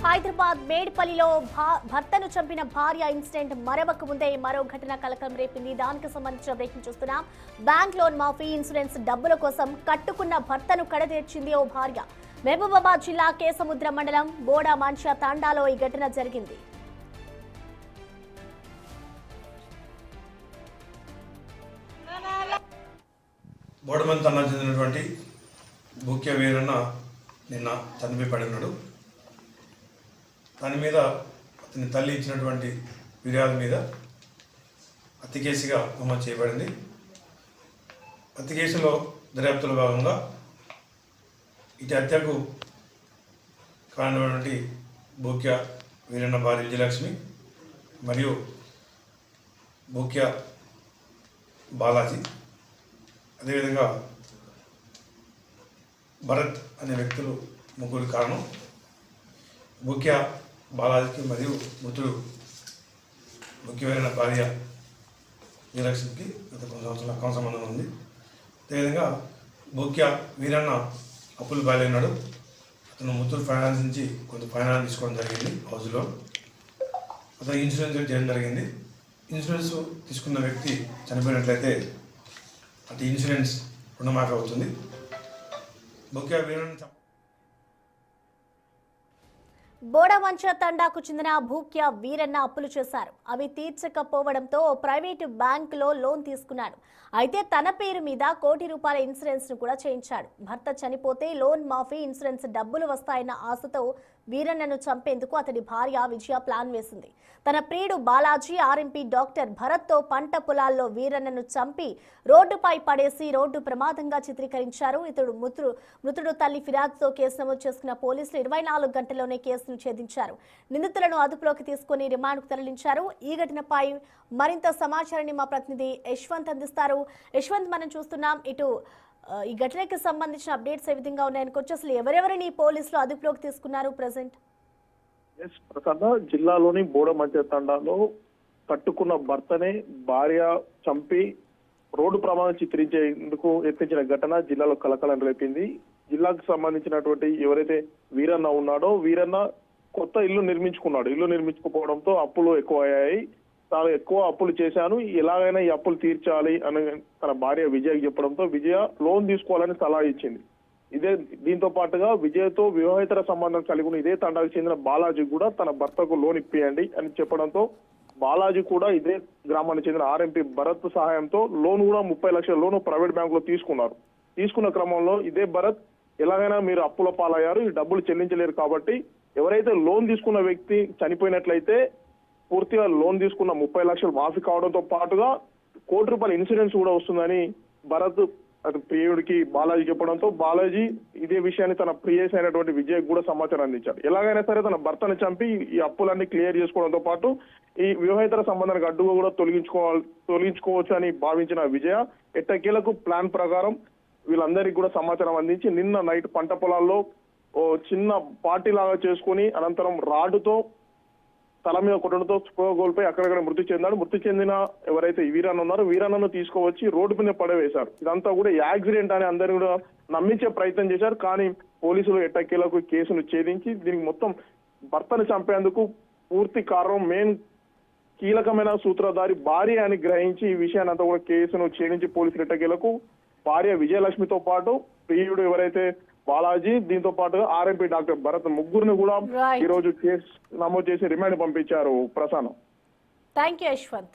హైదరాబాద్ మేడ్పల్లిలో భర్తను చంపిన భార్య ఇన్సిడెంట్ మరవక ముందే మరో ఘటన కలకలం రేపింది. దానికి సంబంధించిన బ్రేకింగ్ చూస్తున్నాం. బ్యాంక్ లోన్ మాఫీ ఇన్సూరెన్స్ డబ్బుల కోసం కట్టుకున్న భర్తను కడతీర్చింది ఓ భార్య. మహబూబాబాద్ జిల్లా కేసముద్ర మండలం బోడా మాన్షా తాండాలో ఈ ఘటన జరిగింది. బోడమంత చెందినటువంటి ముఖ్య వీరన్న నిన్న చనిపోయి దాని మీద అతని తల్లి ఇచ్చినటువంటి ఫిర్యాదు మీద హత్య కేసుగా నమోదు చేయబడింది. హత్య కేసులో దర్యాప్తులో భాగంగా ఇటు హత్యకు కారణమైనటువంటి ముఖ్య వీరన్న భార్య విజయలక్ష్మి మరియు ముఖ్య బాలాజీ, అదేవిధంగా భరత్ అనే వ్యక్తులు ముగ్గురు కారణం. ముఖ్య బాలాజీకి మరియు మృతుడు ముఖ్యమైన భార్య విజయలక్ష్మికి గత కొన్ని సంవత్సరాల అక్రమ సంబంధం ఉంది. అదేవిధంగా ముఖ్య వీరన్న అప్పులు బాలయ్యాడు. అతను ముత్తూరు ఫైనాన్స్ నుంచి కొంత ఫైనాన్స్ తీసుకోవడం జరిగింది. హౌస్లో అతను ఇన్సూరెన్స్ చేయడం జరిగింది. ఇన్సూరెన్స్ తీసుకున్న వ్యక్తి చనిపోయినట్లయితే అటు ఇన్సూరెన్స్ రుణమాఫీ అవుతుంది. ముఖ్య వీరన్న బోడమంచ తండాకు చెందిన భూక్య వీరన్న అప్పులు చేశారు. అవి తీర్చకపోవడంతో ప్రైవేటు బ్యాంకులో లోన్ తీసుకున్నాడు. అయితే తన పేరు మీద ₹1 కోటి ఇన్సూరెన్స్ ను కూడా చేయించాడు. భర్త చనిపోతే లోన్ మాఫీ ఇన్సూరెన్స్ డబ్బులు వస్తాయన్న ఆశతో వీరన్నను చంపేందుకు అతడి భార్య విజయ ప్లాన్ వేసింది. తన ప్రియుడు బాలాజీ ఆర్ఎంపీ డాక్టర్ భరత్తో పంట పొలాల్లో వీరన్నను చంపి రోడ్డుపై పడేసి రోడ్డు ప్రమాదంగా చిత్రీకరించారు. ఇతడు మృతుడు తల్లి ఫిర్యాదుతో కేసు నమోదు చేసుకున్న పోలీసులు 24 గంటల్లోనే కేసును ఛేదించారు. నిందితులను అదుపులోకి తీసుకుని రిమాండ్కు తరలించారు. ఈ ఘటనపై మరింత సమాచారాన్ని మా ప్రతినిధి యశ్వంత్ అందిస్తారు. యశ్వంత్, మనం చూస్తున్నాం ఇటు ఈ ఘటనకి సంబంధించిన అప్డేట్స్ ఏ విధంగా ఉన్నాయనుకోవచ్చు. అసలు ఎవరెవరిని పోలీసులు అదుపులోకి తీసుకున్నారు ప్రెసెంట్? ప్రసాద్, జిల్లాలోని బోడమంచ తండాలో కట్టుకున్న భర్తనే భార్య చంపి రోడ్డు ప్రమాదం చిత్రించేందుకు యత్నించిన ఘటన జిల్లాలో కలకలం రేపింది. జిల్లాకు సంబంధించినటువంటి ఎవరైతే వీరన్న ఉన్నాడో వీరన్న కొత్త ఇల్లు నిర్మించుకున్నాడు. ఇల్లు నిర్మించుకోవడంతో అప్పులు ఎక్కువ అయ్యాయి. తాను ఎక్కువ అప్పులు చేశాను, ఎలాగైనా ఈ అప్పులు తీర్చాలి అని తన భార్య విజయకి చెప్పడంతో విజయ లోన్ తీసుకోవాలని సలహా ఇచ్చింది. దీంతో పాటుగా విజయ్తో వివాహేతర సంబంధం కలిగి ఉన్న ఇదే తండాకు చెందిన బాలాజీ కూడా తన భర్తకు లోన్ ఇప్పియండి అని చెప్పడంతో బాలాజీ కూడా ఇదే గ్రామానికి చెందిన ఆర్ఎంపీ భరత్ సహాయంతో లోన్ కూడా 30 లక్షల లోన్ ప్రైవేట్ బ్యాంకులో తీసుకున్నారు. తీసుకున్న క్రమంలో ఇదే భరత్ ఎలాగైనా మీరు అప్పుల పాలయ్యారు, ఈ డబ్బులు చెల్లించలేరు కాబట్టి ఎవరైతే లోన్ తీసుకున్న వ్యక్తి చనిపోయినట్లయితే పూర్తిగా లోన్ తీసుకున్న 30 లక్షలు మాఫీ కావడంతో పాటుగా ₹1 కోటి ఇన్సూరెన్స్ కూడా వస్తుందని భరత్ అతని ప్రియుడికి బాలాజీ చెప్పడంతో బాలాజీ ఇదే విషయాన్ని తన ప్రియస్ అయినటువంటి విజయ్ కూడా సమాచారం అందించాడు. ఎలాగైనా సరే తన భర్తను చంపి ఈ అప్పులన్నీ క్లియర్ చేసుకోవడంతో పాటు ఈ వివాహేతర సంబంధానికి అడ్డుగా కూడా తొలగించుకోవచ్చు అని భావించిన విజయ ఎట్టకేలకు ప్లాన్ ప్రకారం వీళ్ళందరికీ కూడా సమాచారం అందించి నిన్న నైట్ పంట పొలాల్లో ఓ చిన్న పార్టీ లాగా చేసుకుని అనంతరం రాడ్డుతో తల మీద కొట్టడంతో స్పృహ కోల్పోయి అక్కడక్కడ మృతి చెందాడు. మృతి చెందిన ఎవరైతే వీరన్న ఉన్నారో వీరన్నను తీసుకువచ్చి రోడ్డు మీద పడవేశారు. ఇదంతా కూడా యాక్సిడెంట్ అని అందరినీ కూడా నమ్మించే ప్రయత్నం చేశారు. కానీ పోలీసులు ఎట్టకేలకు కేసును ఛేదించి దీనికి మొత్తం భర్తను చంపేందుకు పూర్తి కారణం మెయిన్ కీలకమైన సూత్రధారి భార్య అని గ్రహించి ఈ విషయాన్ని అంతా కూడా కేసును ఛేదించి పోలీసులు ఎట్టకేలకు భార్య విజయలక్ష్మితో పాటు ప్రియుడు ఎవరైతే బాలాజీ, దీంతో పాటుగా ఆర్ఎంపీ డాక్టర్ భరత్ ముగ్గురిని కూడా ఈ రోజు కేసు నమోదు చేసి రిమాండ్ పంపించారు. ప్రసాద్. Thank you Yashwant.